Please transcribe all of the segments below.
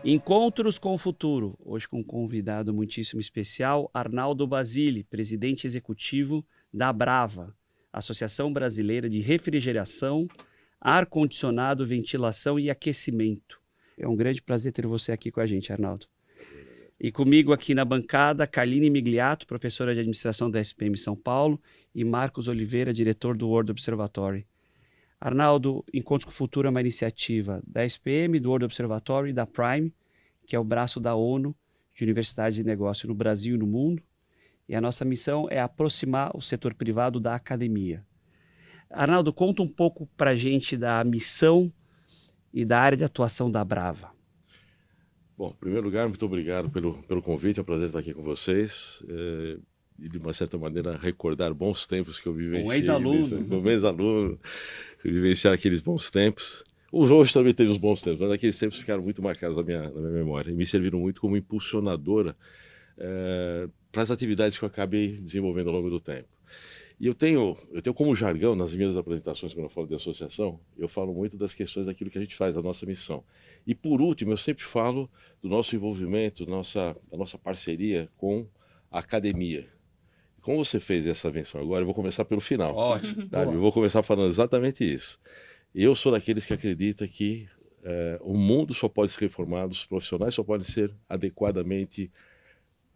Encontros com o Futuro, hoje com um convidado muitíssimo especial, Arnaldo Basile, presidente executivo da Brava, Associação Brasileira de Refrigeração, Ar-Condicionado, Ventilação e Aquecimento. É um grande prazer ter você aqui com a gente, Arnaldo. E comigo aqui na bancada, Carline Migliato, professora de administração da SPM São Paulo, e Marcos Oliveira, diretor do World Observatory. Arnaldo, Encontros com o Futuro é uma iniciativa da SPM, do World Observatory e da Prime, que é o braço da ONU de universidades de negócio no Brasil e no mundo. E a nossa missão é aproximar o setor privado da academia. Arnaldo, conta um pouco para a gente da missão e da área de atuação da Brava. Bom, em primeiro lugar, muito obrigado pelo convite, é um prazer estar aqui com vocês. E de uma certa maneira recordar bons tempos que eu vivenciei. Um ex-aluno. Como ex-aluno, vivenciar aqueles bons tempos. Hoje também teve os bons tempos, mas aqueles tempos ficaram muito marcados na minha memória e me serviram muito como impulsionadora para as atividades que eu acabei desenvolvendo ao longo do tempo. E eu tenho como jargão, nas minhas apresentações, quando eu falo de associação, eu falo muito das questões daquilo que a gente faz, da nossa missão. E por último, eu sempre falo do nosso envolvimento, da nossa parceria com a academia. Como você fez essa menção agora, eu vou começar pelo final. Ótimo. Eu vou começar falando exatamente isso. Eu sou daqueles que acreditam que o mundo só pode ser reformado, os profissionais só podem ser adequadamente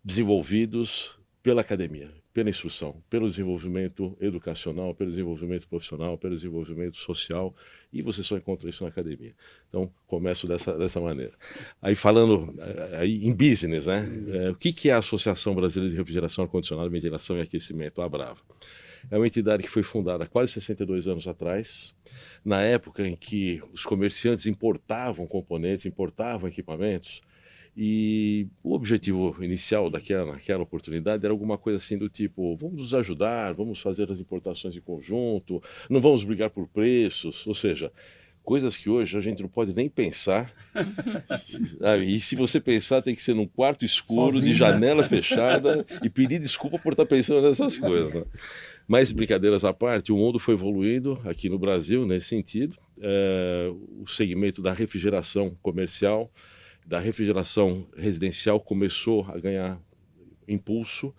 desenvolvidos pela academia, pela instrução, pelo desenvolvimento educacional, pelo desenvolvimento profissional, pelo desenvolvimento social, e você só encontra isso na academia. Então, começo dessa maneira. Aí falando aí em business, né? O que é a Associação Brasileira de Refrigeração, Ar-Condicionado, Ventilação e Aquecimento, a Brava? É uma entidade que foi fundada há quase 62 anos atrás, na época em que os comerciantes importavam componentes, importavam equipamentos, e o objetivo inicial naquela oportunidade era alguma coisa assim do tipo: vamos nos ajudar, vamos fazer as importações em conjunto, não vamos brigar por preços, ou seja, coisas que hoje a gente não pode nem pensar. E se você pensar, tem que ser num quarto escuro, sozinho, de janela fechada, e pedir desculpa por estar pensando nessas coisas, né? Mas, brincadeiras à parte, o mundo foi evoluindo aqui no Brasil nesse sentido. O segmento da refrigeração comercial, da refrigeração residencial começou a ganhar impulso.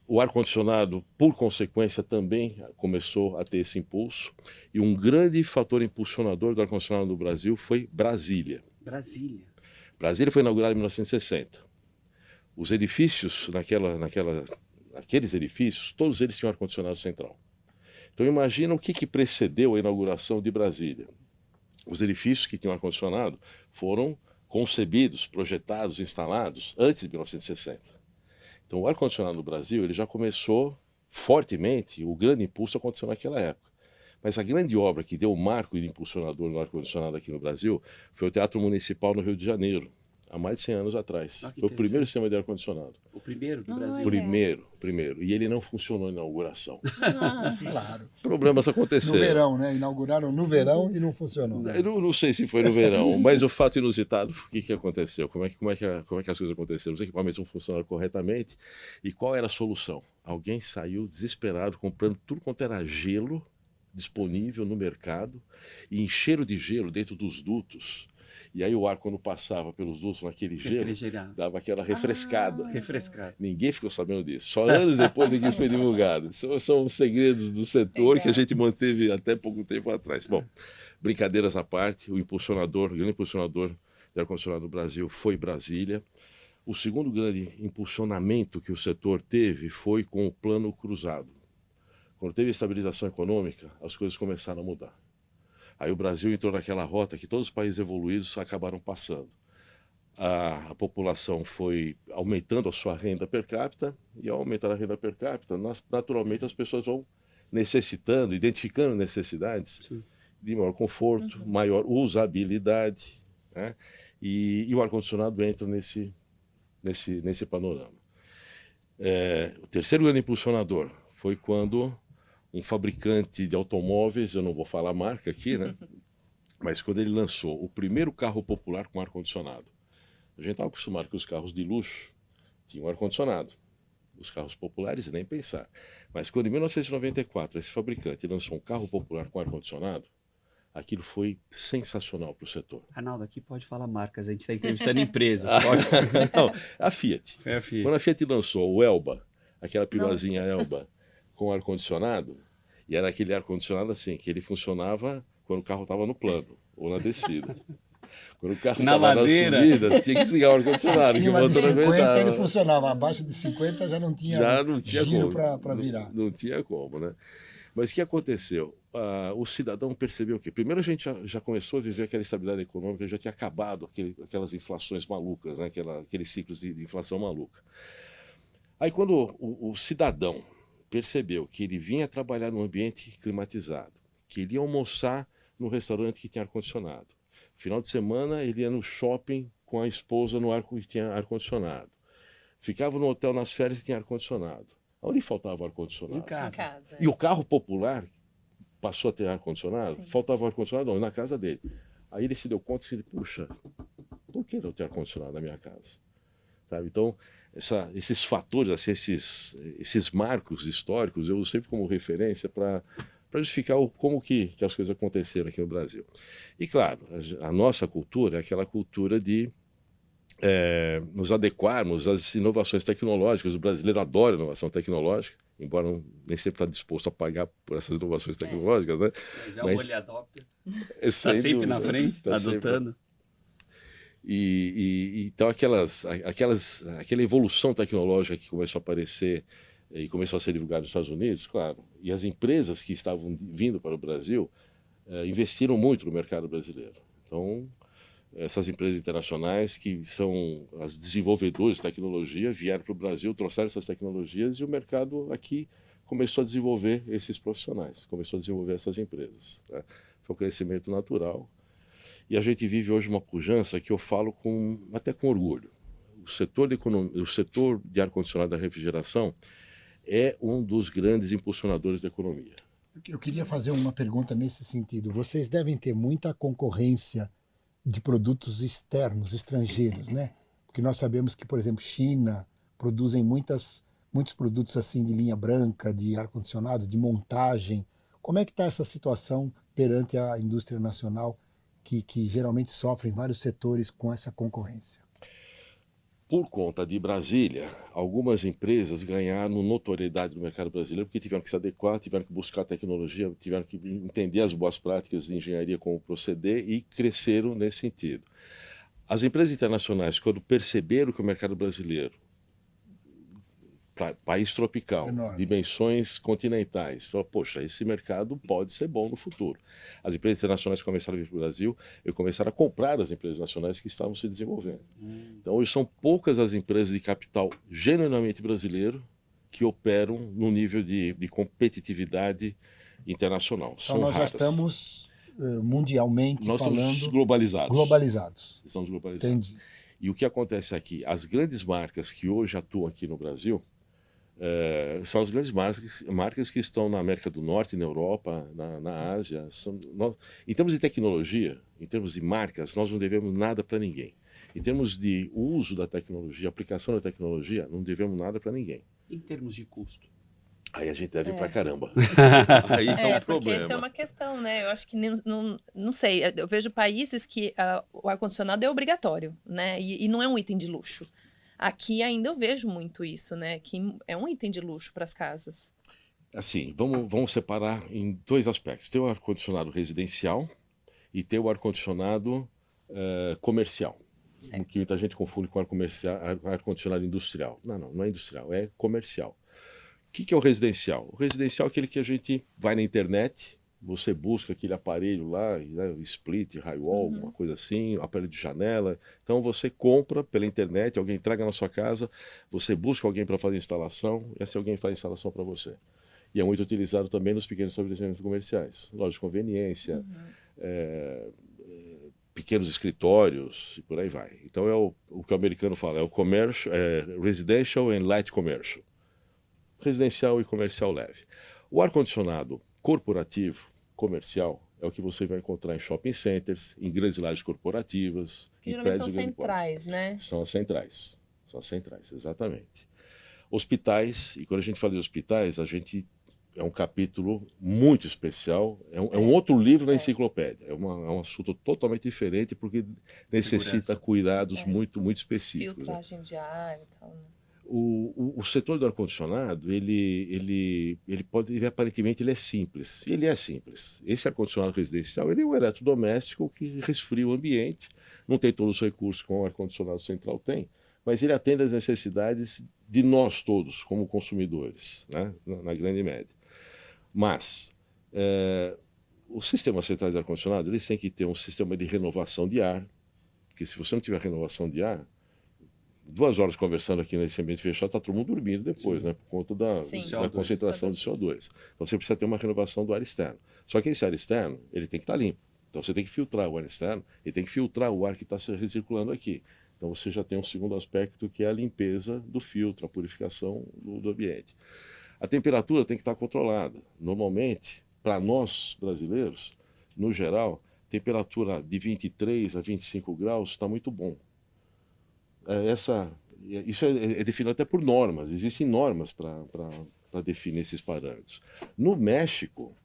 O ar-condicionado, por consequência, também começou a ter esse impulso. E um grande fator impulsionador do ar-condicionado no Brasil foi Brasília. Brasília foi inaugurada em 1960. Os edifícios, aqueles edifícios, todos eles tinham ar-condicionado central. Então imagina o que precedeu a inauguração de Brasília. Os edifícios que tinham ar-condicionado foram concebidos, projetados, instalados antes de 1960. Então o ar-condicionado no Brasil ele já começou fortemente, o grande impulso aconteceu naquela época. Mas a grande obra que deu o marco de impulsionador no ar-condicionado aqui no Brasil foi o Teatro Municipal no Rio de Janeiro, há mais de 100 anos atrás. Foi o primeiro sistema de ar-condicionado. O primeiro do Brasil? Primeiro. E ele não funcionou na inauguração. Claro. Problemas aconteceram. No verão, né? Inauguraram no verão e não funcionou. Eu não sei se foi no verão, mas o fato inusitado, o que aconteceu? Como é que as coisas aconteceram? Os equipamentos não funcionaram corretamente. E qual era a solução? Alguém saiu desesperado, comprando tudo quanto era gelo disponível no mercado e encheram de gelo dentro dos dutos. E aí o ar, quando passava pelos dutos naquele gelo, dava aquela refrescada. Ninguém ficou sabendo disso. Só anos depois que isso foi divulgado. São segredos do setor que a gente manteve até pouco tempo atrás. Bom, brincadeiras à parte, o grande impulsionador de ar-condicionado no Brasil foi Brasília. O segundo grande impulsionamento que o setor teve foi com o Plano Cruzado. Quando teve estabilização econômica, as coisas começaram a mudar. Aí o Brasil entrou naquela rota que todos os países evoluídos acabaram passando. A população foi aumentando a sua renda per capita, e ao aumentar a renda per capita, naturalmente as pessoas vão identificando necessidades Sim. de maior conforto, maior usabilidade, né? E o ar-condicionado entra nesse panorama. O terceiro grande impulsionador foi quando um fabricante de automóveis, eu não vou falar a marca aqui, né? Mas quando ele lançou o primeiro carro popular com ar-condicionado. A gente estava acostumado que os carros de luxo tinham ar-condicionado. Os carros populares, nem pensar. Mas quando em 1994 esse fabricante lançou um carro popular com ar-condicionado, Aquilo foi sensacional para o setor. Arnaldo, aqui pode falar marcas, a gente está entrevistando empresas. Pode... Não, a Fiat. É a Fiat. Quando a Fiat lançou o Elba, aquela piruazinha Elba com ar-condicionado, e era aquele ar-condicionado assim, que ele funcionava quando o carro estava no plano ou na descida. Quando o carro estava na subida, tinha que desligar o ar-condicionado, que o Acima de motor 50 aguentava. ele funcionava, abaixo de 50 já não tinha giro para virar. Não tinha como, né? Mas o que aconteceu? O cidadão percebeu que, primeiro, a gente já começou a viver aquela estabilidade econômica, já tinha acabado aquelas inflações malucas, né? Aqueles ciclos de inflação maluca. Aí, quando o cidadão percebeu que ele vinha trabalhar num ambiente climatizado, que ele ia almoçar no restaurante que tinha ar-condicionado, final de semana ele ia no shopping com a esposa no ar que tinha ar-condicionado, ficava no hotel nas férias e tinha ar-condicionado. Onde faltava ar-condicionado? Em casa. E o carro popular passou a ter ar-condicionado, faltava ar-condicionado na casa dele. Aí ele se deu conta e disse, puxa, por que não ter ar-condicionado na minha casa? Sabe? Então, esses fatores, assim, esses marcos históricos, eu uso sempre como referência para justificar como que as coisas aconteceram aqui no Brasil. E, claro, a nossa cultura é aquela cultura de nos adequarmos às inovações tecnológicas. O brasileiro adora inovação tecnológica, embora nem sempre está disposto a pagar por essas inovações tecnológicas, né? Mas é um early adopter. Está sempre na frente, adotando. Então aquela evolução tecnológica que começou a aparecer e começou a ser divulgada nos Estados Unidos, claro, e as empresas que estavam vindo para o Brasil investiram muito no mercado brasileiro. Então, essas empresas internacionais que são as desenvolvedoras de tecnologia vieram para o Brasil, trouxeram essas tecnologias e o mercado aqui começou a desenvolver esses profissionais, começou a desenvolver essas empresas. Né? Foi um crescimento natural. E a gente vive hoje uma pujança que eu falo até com orgulho. O setor de ar-condicionado da refrigeração é um dos grandes impulsionadores da economia. Eu queria fazer uma pergunta nesse sentido. Vocês devem ter muita concorrência de produtos externos, estrangeiros, né? Porque nós sabemos que, por exemplo, China produzem muitos produtos assim de linha branca, de ar-condicionado, de montagem. Como é que está essa situação perante a indústria nacional, que geralmente sofrem vários setores com essa concorrência? Por conta de Brasília, algumas empresas ganharam notoriedade no mercado brasileiro porque tiveram que se adequar, tiveram que buscar tecnologia, tiveram que entender as boas práticas de engenharia, como proceder, e cresceram nesse sentido. As empresas internacionais, quando perceberam que o mercado brasileiro, país tropical, enorme, dimensões continentais, falaram, poxa, esse mercado pode ser bom no futuro. As empresas internacionais começaram a vir para o Brasil e começaram a comprar as empresas nacionais que estavam se desenvolvendo. Então, hoje são poucas as empresas de capital genuinamente brasileiro que operam no nível de competitividade internacional. Então nós já estamos mundialmente nós falando... somos globalizados. Estamos globalizados. Entendi. E o que acontece aqui? As grandes marcas que hoje atuam aqui no Brasil são as grandes marcas que estão na América do Norte, na Europa, na Ásia. Em termos de tecnologia, em termos de marcas, nós não devemos nada para ninguém. Em termos de uso da tecnologia, aplicação da tecnologia, não devemos nada para ninguém. Em termos de custo? Aí a gente deve pra caramba. Aí é um porque problema. essa é uma questão, né? Eu acho que não sei. Eu vejo países que o ar-condicionado é obrigatório, né? E não é um item de luxo. Aqui ainda eu vejo muito isso, né? Que é um item de luxo para as casas. Assim, vamos separar em dois aspectos. Tem o ar-condicionado residencial e tem o ar-condicionado comercial. Certo. Que muita gente confunde com ar-condicionado industrial. Não é industrial, é comercial. O que é o residencial? O residencial é aquele que a gente vai na internet, você busca aquele aparelho lá, né, split, high-wall, uma coisa assim, aparelho de janela. Então você compra pela internet, alguém entrega na sua casa, você busca alguém para fazer a instalação, e esse alguém faz a instalação para você. E é muito utilizado também nos pequenos estabelecimentos comerciais, lojas de conveniência, pequenos escritórios e por aí vai. Então é o que o americano fala, é o commercial, residential and light commercial. Residencial e comercial leve. O ar-condicionado corporativo, comercial, é o que você vai encontrar em shopping centers, em grandes lajes corporativas, Que em geralmente prédios são de grande porte. centrais, né? São as centrais. São as centrais, exatamente. Hospitais, e quando a gente fala de hospitais, a gente é um capítulo muito especial, é um outro livro da enciclopédia, é um assunto totalmente diferente, porque necessita Segurança. cuidados muito, muito específicos. Né? Filtragem de ar e tal. Né? O setor do ar-condicionado, ele aparentemente ele é simples. Ele é simples. Esse ar-condicionado residencial, ele é um eletrodoméstico que resfria o ambiente, não tem todos os recursos que um ar-condicionado central tem, mas ele atende às necessidades de nós todos, como consumidores, né? Na grande média. Mas os sistemas centrais de ar-condicionado, eles têm que ter um sistema de renovação de ar, porque se você não tiver renovação de ar, 2 horas conversando aqui nesse ambiente fechado, está todo mundo dormindo depois, né? Por conta da concentração de CO2. Então você precisa ter uma renovação do ar externo. Só que esse ar externo, ele tem que estar limpo. Então você tem que filtrar o ar externo e tem que filtrar o ar que está se recirculando aqui. Então você já tem um segundo aspecto, que é a limpeza do filtro, a purificação do ambiente. A temperatura tem que estar controlada. Normalmente, para nós brasileiros, no geral, temperatura de 23 a 25 graus está muito bom. Isso é definido até por normas. Existem normas para definir esses parâmetros. No México,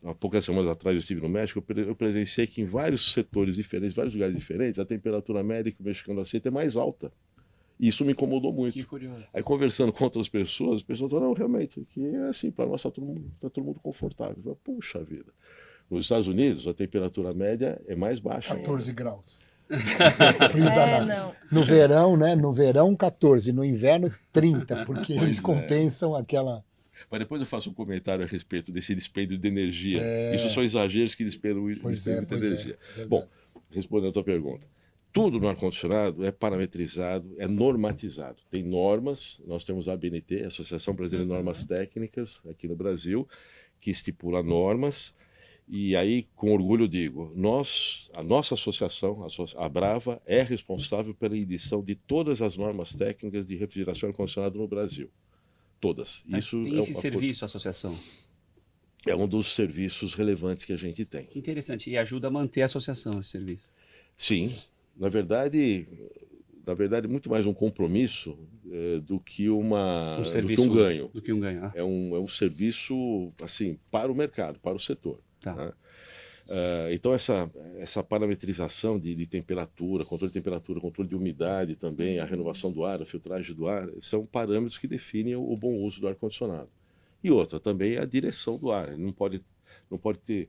há poucas semanas atrás eu estive no México, eu presenciei que em vários setores diferentes, vários lugares diferentes, a temperatura média que o mexicano aceita é mais alta. E isso me incomodou muito. Que curioso. Aí conversando com outras pessoas, as pessoas falaram, não, realmente, aqui é assim, para nós está todo mundo confortável. Eu falei, puxa vida. Nos Estados Unidos, a temperatura média é mais baixa. 14 graus. Frio danado. Não. No verão, né? No verão, 14. No inverno, 30. Porque eles compensam aquela... Mas depois eu faço um comentário a respeito desse dispêndio de energia. Isso são exageros que despendem muita energia. Bom, respondendo a tua pergunta. Tudo no ar-condicionado é parametrizado, é normatizado. Tem normas, nós temos a ABNT, a Associação Brasileira de Normas Técnicas, aqui no Brasil, que estipula normas. E aí, com orgulho digo, a nossa associação, a Brava, é responsável pela edição de todas as normas técnicas de refrigeração e ar-condicionado no Brasil. Todas. Isso tem esse serviço, a associação? É um dos serviços relevantes que a gente tem. Que interessante. E ajuda a manter a associação, esse serviço? Sim. Na verdade, muito mais um compromisso do que um ganho. Do que um ganho. É um serviço assim, para o mercado, para o setor. Tá. Né? Então essa parametrização de temperatura, controle de temperatura, controle de umidade também, a renovação do ar, a filtragem do ar, são parâmetros que definem o bom uso do ar-condicionado. E outra também é a direção do ar. Não pode ter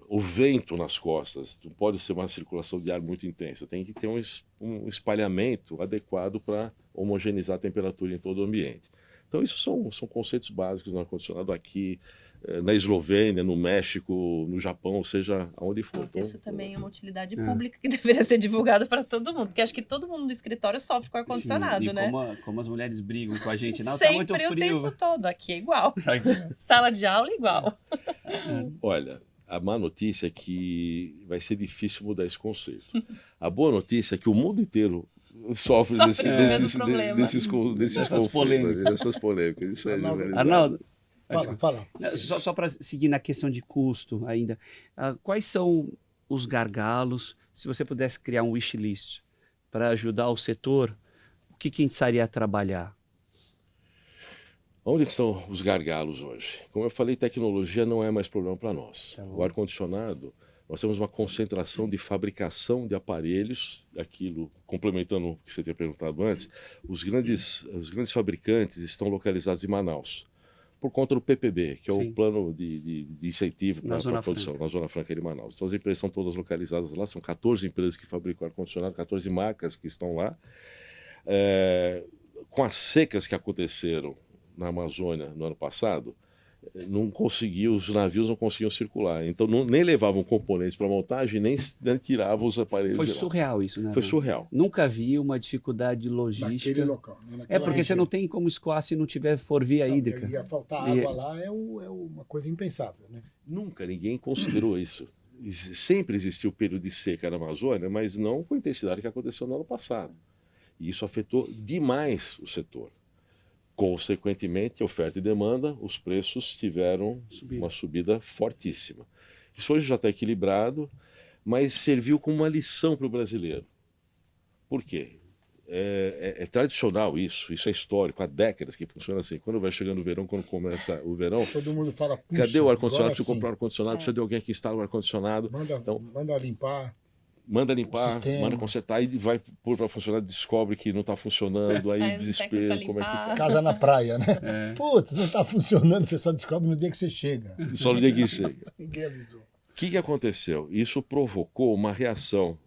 o vento nas costas, não pode ser uma circulação de ar muito intensa. Tem que ter um espalhamento adequado para homogeneizar a temperatura em todo o ambiente. Então isso são conceitos básicos no ar-condicionado aqui, na Eslovênia, no México, no Japão, seja aonde for. Nossa, isso também é uma utilidade pública que deveria ser divulgado para todo mundo, porque acho que todo mundo do escritório sofre com ar-condicionado, né? Como as mulheres brigam com a gente, não, sempre tá muito frio. O tempo todo, aqui é igual. Sala de aula igual. Olha, a má notícia é que vai ser difícil mudar esse conceito. A boa notícia é que o mundo inteiro sofre dessas polêmicas. Isso é Arnaldo, Fala. Só para seguir na questão de custo ainda, quais são os gargalos? Se você pudesse criar um wishlist para ajudar o setor, o que a gente precisaria a trabalhar? Onde estão os gargalos hoje? Como eu falei, tecnologia não é mais problema para nós. O ar-condicionado, nós temos uma concentração de fabricação de aparelhos, aquilo, complementando o que você tinha perguntado antes, os grandes fabricantes estão localizados em Manaus, por conta do PPB, que é o plano de incentivo para a produção na Zona Franca de Manaus. Então as empresas estão todas localizadas lá, são 14 empresas que fabricam ar-condicionado, 14 marcas que estão lá. Com as secas que aconteceram na Amazônia no ano passado, os navios não conseguiam circular. Então nem levavam componentes para montagem, nem tiravam os aparelhos. Foi surreal isso, né? Foi surreal. Nunca vi uma dificuldade logística. Naquele local. Né? Porque região. Você não tem como escoar se não tiver via hídrica. Ia faltar água lá, é uma coisa impensável, né? Nunca ninguém considerou isso. Sempre existiu o período de seca na Amazônia, mas não com a intensidade que aconteceu no ano passado. E isso afetou demais o setor. Consequentemente, oferta e demanda, os preços tiveram uma subida fortíssima. Isso hoje já está equilibrado, mas serviu como uma lição para o brasileiro. Por quê? é tradicional isso é histórico, há décadas que funciona assim. Quando vai chegando o verão, quando começa o verão, todo mundo fala, puxa, cadê o ar-condicionado? Preciso assim, comprar um ar-condicionado, precisa de alguém que instala o ar-condicionado. manda limpar. Manda limpar, sistema. manda consertar, aí vai pôr para funcionar, descobre que não está funcionando, aí desespero, como é que faz? Casa na praia, né? Putz, não está funcionando, você só descobre no dia que você chega. Só no dia que chega. Ninguém avisou. O que aconteceu? Isso provocou uma reação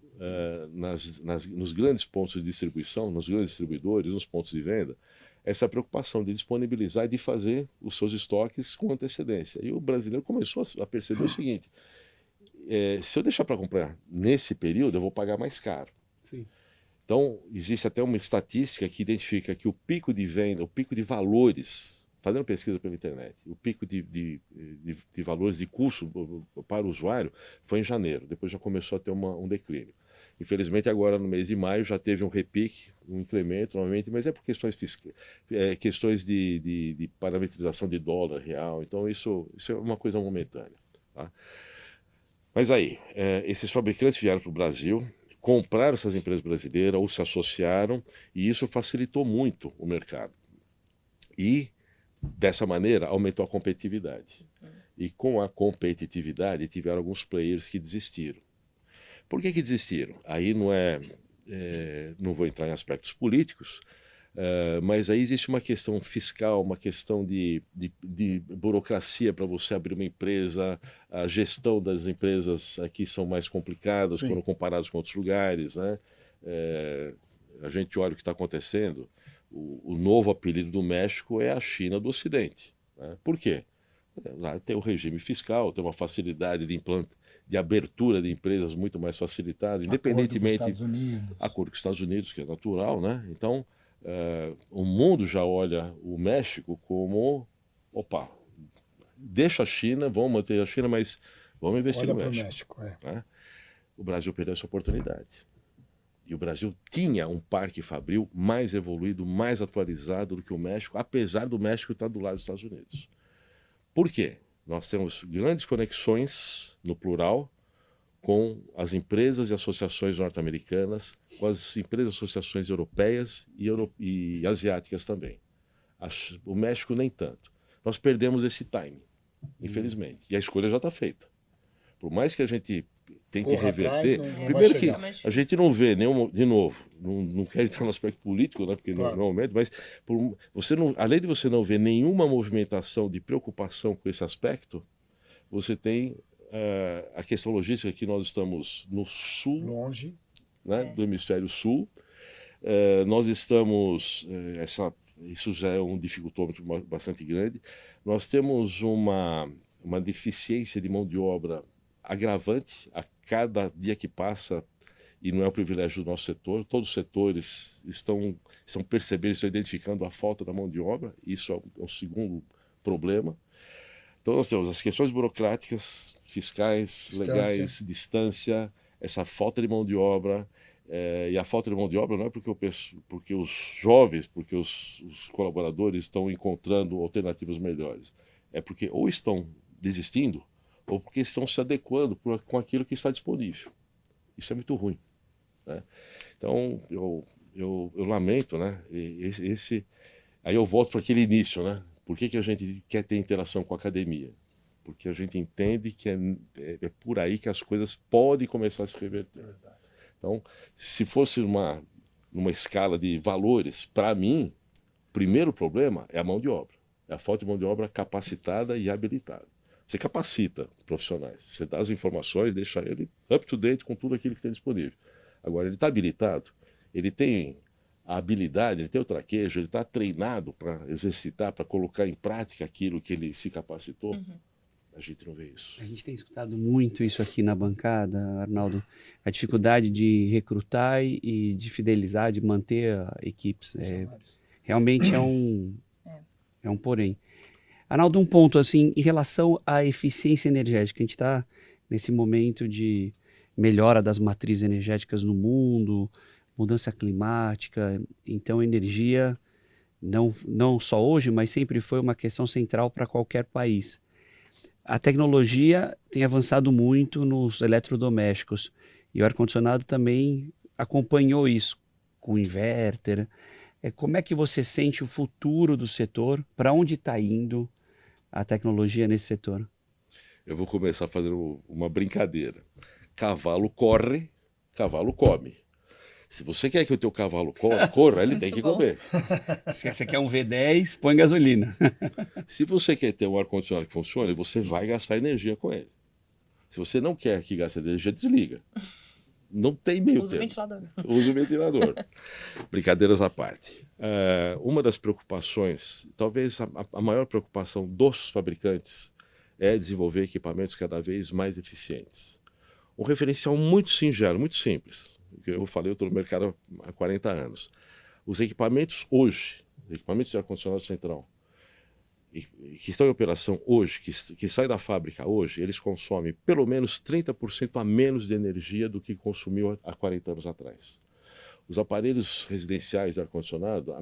nos grandes pontos de distribuição, nos grandes distribuidores, nos pontos de venda, essa preocupação de disponibilizar e de fazer os seus estoques com antecedência. E o brasileiro começou a perceber o seguinte: se eu deixar para comprar nesse período, eu vou pagar mais caro. Sim. Então, existe até uma estatística que identifica que o pico de venda, o pico de valores, fazendo pesquisa pela internet, o pico de valores de custo para o usuário foi em janeiro, depois já começou a ter um declínio. Infelizmente, agora no mês de maio já teve um repique, um incremento novamente, mas é por questões fiscais, questões de parametrização de dólar real, então isso é uma coisa momentânea. Tá? Mas aí, esses fabricantes vieram para o Brasil, compraram essas empresas brasileiras ou se associaram, e isso facilitou muito o mercado. E, dessa maneira, aumentou a competitividade. E com a competitividade, tiveram alguns players que desistiram. Por que desistiram? Aí não vou entrar em aspectos políticos, mas aí existe uma questão fiscal, uma questão de burocracia para você abrir uma empresa, a gestão das empresas aqui são mais complicadas quando comparadas com outros lugares, né? A gente olha o que está acontecendo, o novo apelido do México é a China do Ocidente. Né? Por quê? Lá tem o regime fiscal, tem uma facilidade de abertura de empresas muito mais facilitada, independentemente... Acordo com os Estados Unidos, que é natural, né? Então, o mundo já olha o México como, opa, deixa a China, vamos manter a China, mas vamos investir no México. Né? O Brasil perdeu essa oportunidade. E o Brasil tinha um parque fabril mais evoluído, mais atualizado do que o México, apesar do México estar do lado dos Estados Unidos. Por quê? Nós temos grandes conexões, no plural, com as empresas e associações norte-americanas, com as empresas e associações europeias e asiáticas também. O México nem tanto. Nós perdemos esse time, infelizmente. E a escolha já está feita. Por mais que a gente tente reverter, primeiro que a gente não vê nenhum, de novo, não quero entrar no aspecto político, né, porque não é o momento, mas além de você não ver nenhuma movimentação de preocupação com esse aspecto, você tem a questão logística, que nós estamos no sul, longe, né, do hemisfério sul, nós estamos, isso já é um dificultômetro bastante grande, nós temos uma deficiência de mão de obra agravante a cada dia que passa, e não é um privilégio do nosso setor, todos os setores estão percebendo, estão identificando a falta da mão de obra, isso é um segundo problema. Então nós temos as questões burocráticas, fiscais, legais, distância, essa falta de mão de obra, e a falta de mão de obra não é porque os jovens, porque os colaboradores estão encontrando alternativas melhores, é porque ou estão desistindo, ou porque estão se adequando com aquilo que está disponível. Isso é muito ruim. Né? Então, eu lamento, né? Aí eu volto para aquele início, né? Por que a gente quer ter interação com a academia? Porque a gente entende que é por aí que as coisas podem começar a se reverter. Então, se fosse numa escala de valores, para mim, o primeiro problema é a mão de obra. É a falta de mão de obra capacitada e habilitada. Você capacita profissionais, você dá as informações, deixa ele up-to-date com tudo aquilo que tem disponível. Agora, ele está habilitado, ele tem a habilidade, ele tem o traquejo, ele está treinado para exercitar, para colocar em prática aquilo que ele se capacitou. A gente não vê isso. A gente tem escutado muito isso aqui na bancada, Arnaldo, a dificuldade de recrutar e de fidelizar, de manter equipes. Realmente é um porém. Arnaldo, um ponto assim, em relação à eficiência energética, a gente está nesse momento de melhora das matrizes energéticas no mundo, mudança climática, então energia, não só hoje, mas sempre foi uma questão central para qualquer país. A tecnologia tem avançado muito nos eletrodomésticos e o ar-condicionado também acompanhou isso. com inverter. Como é que você sente o futuro do setor? Para onde está indo a tecnologia nesse setor? Eu vou começar fazendo uma brincadeira. Cavalo corre, cavalo come. Se você quer que o teu cavalo corra, ele tem que comer. Se você quer um V10, põe gasolina. Se você quer ter um ar-condicionado que funcione, você vai gastar energia com ele. Se você não quer que gaste energia, desliga. Não tem meio Usa o termo. ventilador. Usa o ventilador. Brincadeiras à parte. Uma das preocupações, talvez a maior preocupação dos fabricantes, é desenvolver equipamentos cada vez mais eficientes. Um referencial muito singelo, muito simples. Eu falei, eu estou no mercado há 40 anos. Os equipamentos hoje, equipamentos de ar-condicionado central, que estão em operação hoje, que saem da fábrica hoje, eles consomem pelo menos 30% a menos de energia do que consumiu há 40 anos atrás. Os aparelhos residenciais de ar-condicionado,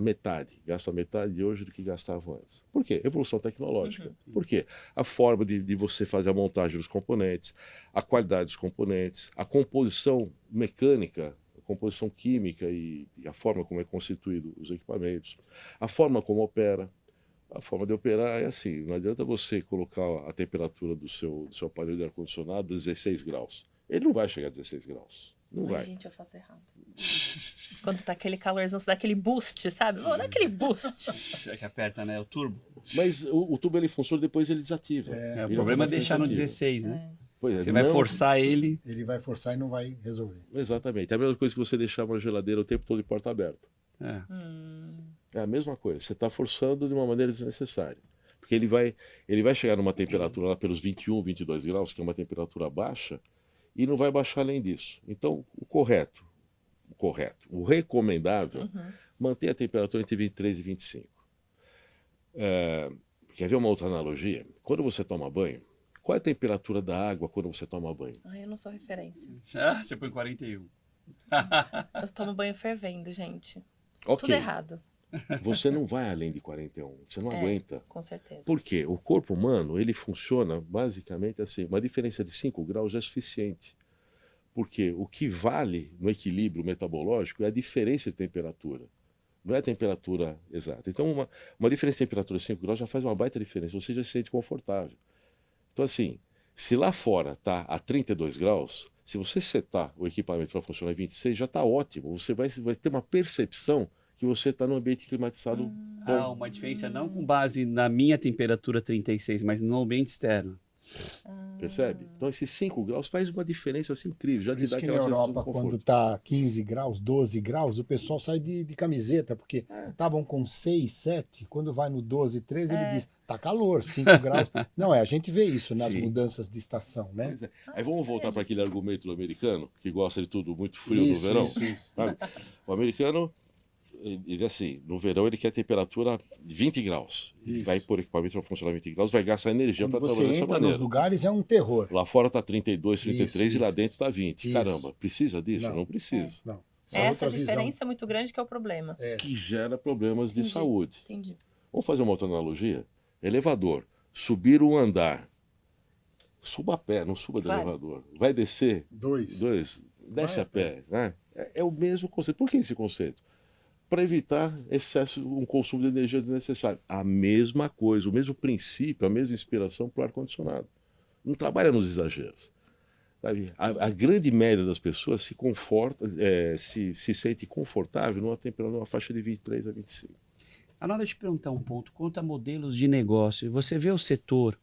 gastam a metade hoje do que gastavam antes. Por quê? Evolução tecnológica. Por quê? A forma de você fazer a montagem dos componentes, a qualidade dos componentes, a composição mecânica, a composição química e a forma como é constituído os equipamentos, a forma como opera. A forma de operar é assim, não adianta você colocar a temperatura do seu aparelho de ar-condicionado a 16 graus. Ele não vai chegar a 16 graus. Não vai. Gente, eu faço errado. Quando tá aquele calorzão, você dá aquele boost, sabe? Vou dar aquele boost. É que aperta, né? O turbo. Mas o tubo ele funciona, depois ele desativa. O problema é deixar no 16, né? Pois Você vai forçar ele. Ele vai forçar e não vai resolver. Exatamente. É a mesma coisa que você deixar uma geladeira o tempo todo de porta aberta. É. É a mesma coisa. Você está forçando de uma maneira desnecessária. Porque ele vai chegar numa temperatura lá pelos 21, 22 graus, que é uma temperatura baixa, e não vai baixar além disso. Então, o recomendável, manter a temperatura entre 23 e 25. Quer ver uma outra analogia? Quando você toma banho, qual é a temperatura da água quando você toma banho? Ai, eu não sou referência. Você põe 41. Eu tomo banho fervendo, gente. Ok. Tudo errado. Você não vai além de 41, você não aguenta. Com certeza. Por quê? O corpo humano, ele funciona basicamente assim, uma diferença de 5 graus é suficiente. Porque o que vale no equilíbrio metabológico é a diferença de temperatura, não é a temperatura exata. Então, uma diferença de temperatura de 5 graus já faz uma baita diferença, você já se sente confortável. Então, assim, se lá fora está a 32 graus, se você setar o equipamento para funcionar em 26, já está ótimo. Você vai ter uma percepção que você está num ambiente climatizado bom. Uma diferença não com base na minha temperatura 36, mas no ambiente externo. Percebe? Então esses 5 graus faz uma diferença assim incrível. Já Por te isso dá que na aquela sensação de Europa, conforto. quando está 15 graus, 12 graus, o pessoal sai de camiseta, porque estavam com 6, 7, quando vai no 12, 13, ele diz, tá calor, 5 graus. Não, a gente vê isso nas Sim. mudanças de estação, né? Pois é. Aí vamos voltar para aquele argumento do americano, que gosta de tudo muito frio no verão. Isso. Sabe? O americano, ele assim, no verão ele quer temperatura de 20 graus. Ele Isso. vai pôr equipamento para funcionar 20 graus, vai gastar energia para Quando você trabalhar dessa entra maneira. nos lugares é um terror. Lá fora está 32, 33 e lá Isso. dentro está 20. Isso. Caramba, precisa disso? Não precisa. Não. Essa diferença é muito grande que é o problema. Que gera problemas de Entendi. saúde. Entendi. Vamos fazer uma outra analogia? Elevador. Subir um andar. Suba a pé, não suba do Claro. elevador. Vai descer? 2. Desce Vai a pé. Né? É o mesmo conceito. Por que esse conceito? Para evitar excesso, um consumo de energia desnecessário. A mesma coisa, o mesmo princípio, a mesma inspiração para o ar-condicionado. Não trabalha nos exageros. Sabe? A grande média das pessoas se conforta, se sente confortável numa temperatura, numa faixa de 23 a 25. Arnaldo, deixa eu te perguntar um ponto. Quanto a modelos de negócio, você vê o setor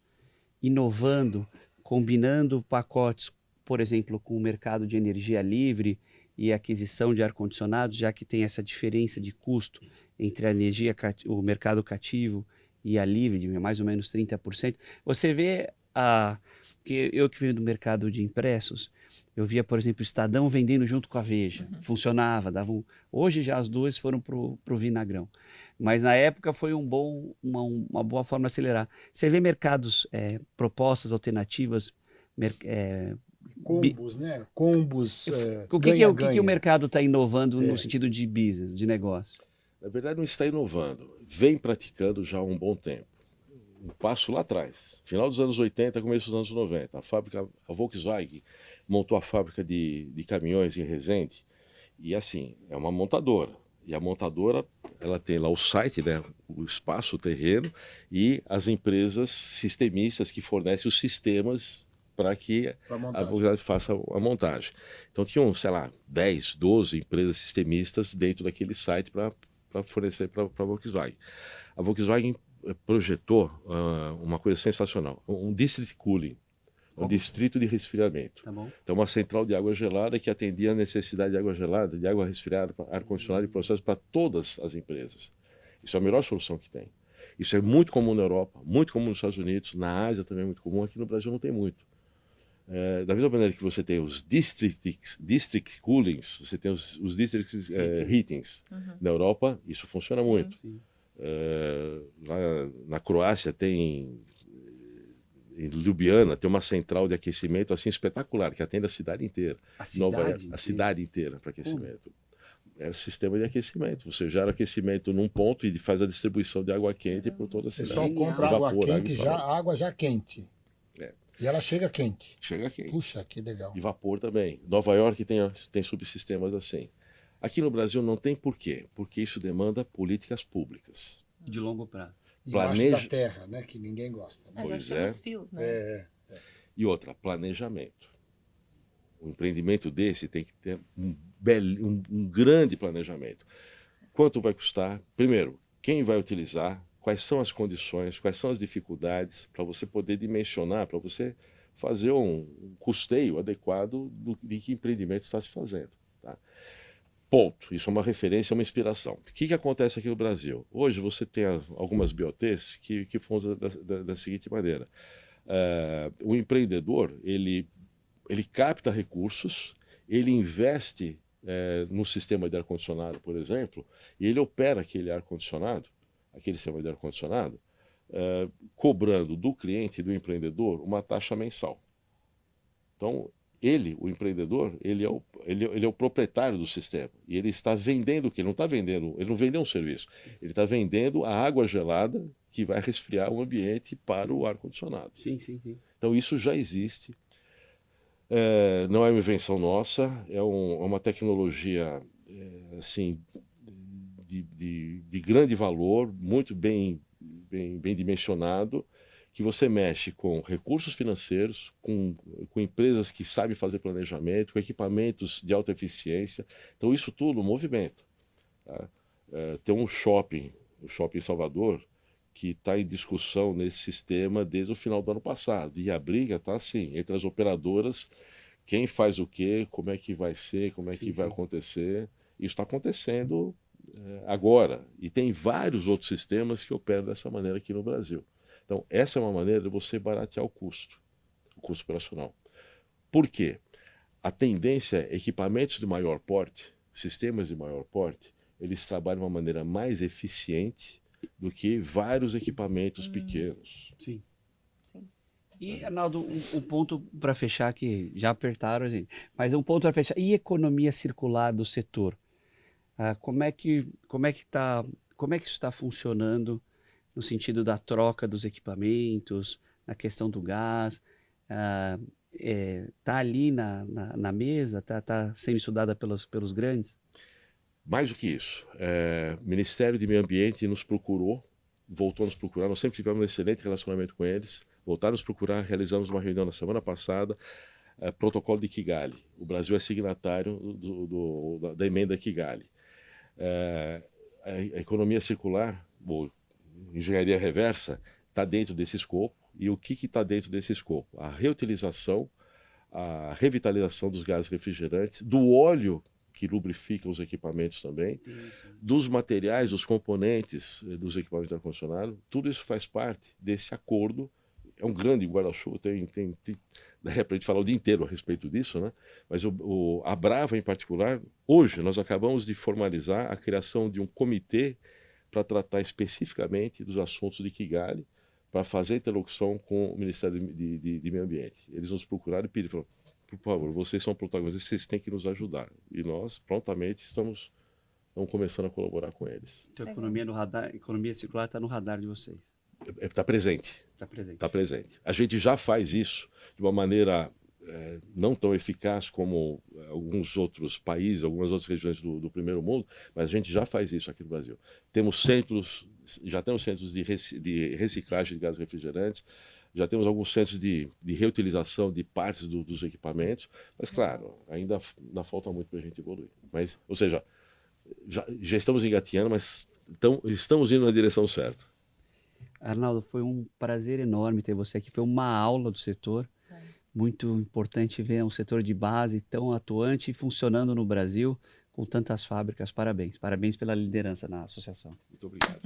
inovando, combinando pacotes, por exemplo, com o mercado de energia livre e aquisição de ar-condicionado, já que tem essa diferença de custo entre a energia, o mercado cativo e a livre, de mais ou menos 30%. Você vê que eu que venho do mercado de impressos, eu via, por exemplo, o Estadão vendendo junto com a Veja. Funcionava, hoje já as duas foram para o vinagrão. Mas na época foi uma boa forma de acelerar. Você vê mercados, propostas alternativas, Combos, né? Combos. o que o mercado está inovando no sentido de business, de negócio? Na verdade, não está inovando. Vem praticando já há um bom tempo. Um passo lá atrás, final dos anos 80, começo dos anos 90. A Volkswagen montou a fábrica de caminhões em Resende E assim, é uma montadora. E a montadora, ela tem lá o site, né, o espaço, o terreno, e as empresas sistemistas que fornecem os sistemas para que a Volkswagen faça a montagem. Então tinham, sei lá, 10, 12 empresas sistemistas dentro daquele site para fornecer para a Volkswagen. A Volkswagen projetou uma coisa sensacional, um district cooling, um distrito de resfriamento. Tá bom. Então, uma central de água gelada que atendia a necessidade de água gelada, de água resfriada, ar-condicionado e processo para todas as empresas. Isso é a melhor solução que tem. Isso é muito comum na Europa, muito comum nos Estados Unidos, na Ásia também é muito comum, aqui no Brasil não tem muito. Da mesma maneira que você tem os district coolings, você tem os district heatings. Na Europa, isso funciona muito. Sim. Lá na Croácia tem... Em Ljubljana tem uma central de aquecimento assim espetacular que atende a cidade inteira. A cidade inteira para aquecimento. É um sistema de aquecimento. Você gera aquecimento num ponto e faz a distribuição de água quente por toda a cidade. O pessoal compra água quente, água já quente. E ela chega quente. Chega quente. Puxa, que legal. E vapor também. Nova York tem subsistemas assim. Aqui no Brasil não tem por quê? Porque isso demanda políticas públicas. De longo prazo. Embaixo da terra, né? Que ninguém gosta. Né? Pois os fios, né? E outra, planejamento. O empreendimento desse tem que ter um grande planejamento. Quanto vai custar? Primeiro, quem vai utilizar? Quais são as condições? Quais são as dificuldades para você poder dimensionar, para você fazer um custeio adequado de que empreendimento está se fazendo. Tá? Ponto. Isso é uma referência, uma inspiração. O que acontece aqui no Brasil? Hoje você tem algumas BOTs que funcionam da seguinte maneira. O empreendedor, ele capta recursos, ele investe no sistema de ar-condicionado, por exemplo, e ele opera aquele ar-condicionado, aquele sistema de ar-condicionado, cobrando do cliente, do empreendedor, uma taxa mensal. Então, o empreendedor, ele é o proprietário do sistema. E ele está vendendo o quê? Ele não vendeu um serviço. Ele está vendendo a água gelada que vai resfriar o ambiente para o ar-condicionado. Sim. Então isso já existe. Não é uma invenção nossa, é uma tecnologia assim, de grande valor, muito bem dimensionado, que você mexe com recursos financeiros, com empresas que sabem fazer planejamento, com equipamentos de alta eficiência. Então isso tudo movimenta. Tá? Tem um shopping, o Shopping Salvador, que está em discussão nesse sistema desde o final do ano passado. E a briga está assim, entre as operadoras, quem faz o quê, como é que vai ser, como é que vai acontecer. Isso está acontecendo agora. E tem vários outros sistemas que operam dessa maneira aqui no Brasil. Então, essa é uma maneira de você baratear o custo operacional. Por quê? A tendência é equipamentos de maior porte, sistemas de maior porte, eles trabalham de uma maneira mais eficiente do que vários equipamentos pequenos. Sim. E, Arnaldo, um ponto para fechar, que já apertaram, gente, mas um ponto para fechar. E economia circular do setor? Como é que isso está funcionando no sentido da troca dos equipamentos, na questão do gás? Está ali na mesa? Está sendo estudada pelos grandes? Mais do que isso, o Ministério do Meio Ambiente nos procurou, voltou a nos procurar, nós sempre tivemos um excelente relacionamento com eles, voltaram a nos procurar, realizamos uma reunião na semana passada, protocolo de Kigali. O Brasil é signatário da emenda Kigali. A economia circular, engenharia reversa, está dentro desse escopo. E o que está dentro desse escopo? A reutilização, a revitalização dos gases refrigerantes, do óleo que lubrifica os equipamentos também, dos materiais, dos componentes dos equipamentos de ar-condicionado, tudo isso faz parte desse acordo. É um grande guarda-chuva, daria para a gente falar o dia inteiro a respeito disso, né? Mas a Brava, em particular, hoje nós acabamos de formalizar a criação de um comitê para tratar especificamente dos assuntos de Kigali, para fazer interlocução com o Ministério de Meio Ambiente. Eles nos procuraram e pediram, por favor, vocês são protagonistas, vocês têm que nos ajudar. E nós, prontamente, estamos começando a colaborar com eles. Então, economia circular está no radar de vocês. Está presente. Está presente. Está presente. A gente já faz isso de uma maneira não tão eficaz como alguns outros países, algumas outras regiões do primeiro mundo, mas a gente já faz isso aqui no Brasil. Já temos centros de reciclagem de gases refrigerantes, já temos alguns centros de reutilização de partes dos equipamentos, mas claro, ainda falta muito para a gente evoluir. Mas, ou seja, já estamos engatinhando, mas estamos indo na direção certa. Arnaldo, foi um prazer enorme ter você aqui, foi uma aula do setor. Muito importante ver um setor de base tão atuante e funcionando no Brasil, com tantas fábricas. Parabéns. Parabéns pela liderança na associação. Muito obrigado.